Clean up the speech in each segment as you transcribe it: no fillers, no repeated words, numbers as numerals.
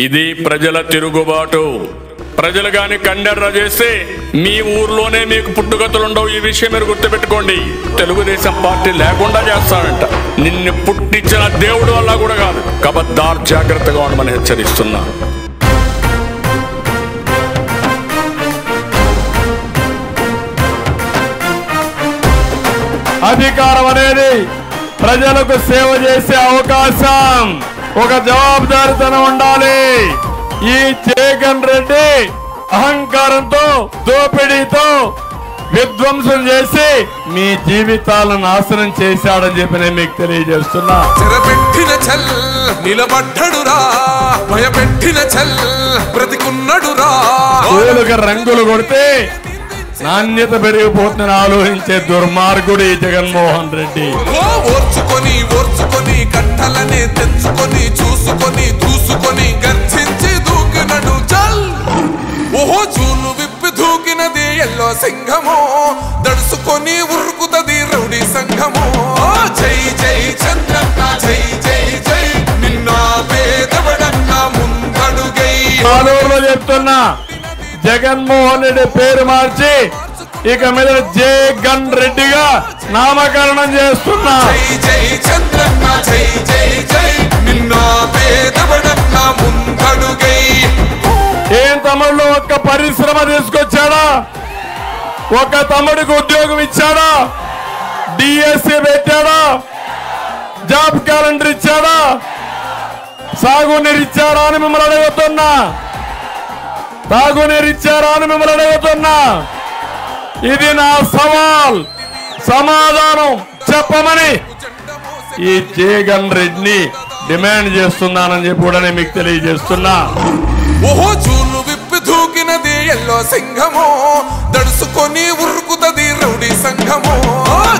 ఇది ప్రజల తిరుగుబాటు. ప్రజలు గాని కండెర్ర చేస్తే మీ ఊర్లోనే మీకు పుట్టుగతులుండవు. ఈ విషయం మీరు గుర్తుపెట్టుకోండి. తెలుగుదేశం పార్టీ లేకుండా చేస్తాడంట. నిన్ను పుట్టించిన దేవుడు వల్ల కూడా కాదు. కబద్దార్, జాగ్రత్తగా ఉండమని హెచ్చరిస్తున్నా. అధికారం అనేది ప్రజలకు సేవ చేసే అవకాశం. ఒక జవాబుదారితనం ఉండాలి. ఈ జగన్ రెడ్డి అహంకారంతో, దోపిడీతో విధ్వంసం చేసి మీ జీవితాలను నాశనం చేశాడని చెప్పి నేను మీకు తెలియజేస్తున్నా. చెరపెట్టిన చల్ నిలబడ్డడురా, భయపెట్టిన చల్ బ్రతికున్నడురా. పూలుగా రంగులు కొడితే నాణ్యత పెరిగిపోతుందని ఆలోచించే దుర్మార్గుడు ఈ జగన్మోహన్ రెడ్డి. ఓర్చుకొని ఓర్చుకొని కట్టలనే తెంచుకొని చూసుకొని దూసుకొని గర్జించి దూకినడు చల్. ఓహో చూలు విప్పి దూకినది ఎల్లో సింహమో, దడుసుకొని ఉరుకుతది రౌడీ సంఘమో. జై జై చంద్రన్న, జై జై జై నిన్న పేదవడన్న ముందడుగై. ఆలూరులో చెప్తున్నా, జగన్మోహన్ రెడ్డి పేరు మార్చి ఇక మీద జగన్ రెడ్డిగా నామకరణం చేస్తున్నా. జై జై చంద్రన్న, జై జై జై నిన్న పేదవడన్న ముందడుగై. ఏం తమ్ముళ్ళు ఒక్క పరిశ్రమ తీసుకొచ్చాడా? ఒక తమ్ముడికి ఉద్యోగం ఇచ్చాడా? డిఎస్సి పెట్టాడా? జాబ్ క్యాలెండర్ ఇచ్చాడా? సాగునీరు ఇచ్చాడా అని మిమ్మల్ని అడుగుతున్నా. తాగునీరు ఇచ్చారా అని మిమ్మల్ని అడుగుతున్నా. ఇది నా సవాల్. సమాధానం చెప్పమని ఈ జగన్ రెడ్డిని డిమాండ్ చేస్తున్నానని చెప్పి కూడా నేను మీకు తెలియజేస్తున్నా. ఓహో చూలు విప్పి దూకినది ఎల్లో సింహమో, దడుసుకొని ఉరుకుతది రౌడీ సంఘమో.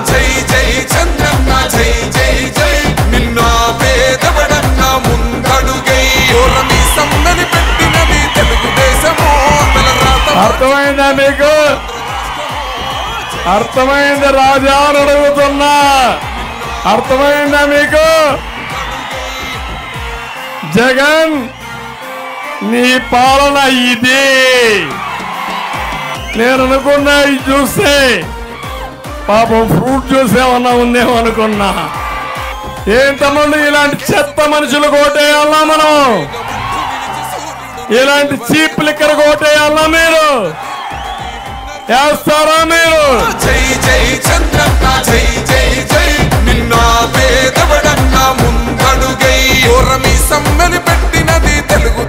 జై జై చంద్రన్న, జై జై జై నిన్న పేదవడన్న ముందడుగై. ఓరమి సమ్మని పెట్టినది తెలుగుదేశమో. అర్థమైందా మీకు? అర్థమైంది రాజా అని అడుగుతున్నా. అర్థమైందా మీకు? జగన్, నీ పాలన ఇది. నేను అనుకున్నా ఇది చూస్తే పాపం ఫ్రూట్ జ్యూస్ ఏమన్నా ఉందేమో అనుకున్నా. ఏం తమ్ముళ్ళు, ఇలాంటి చెత్త మనుషులు కోటేయాలా మనం? ఇలాంటి చీప్ లిక్కర్ కోటేయాలా మీరు? వేస్తారా మీరు? జై జై చంద్రన్న, జై జై జై నిన్న పేదవడన్న ముందడుగై. ఓరమి సమ్మని పెట్టినది తెలుగు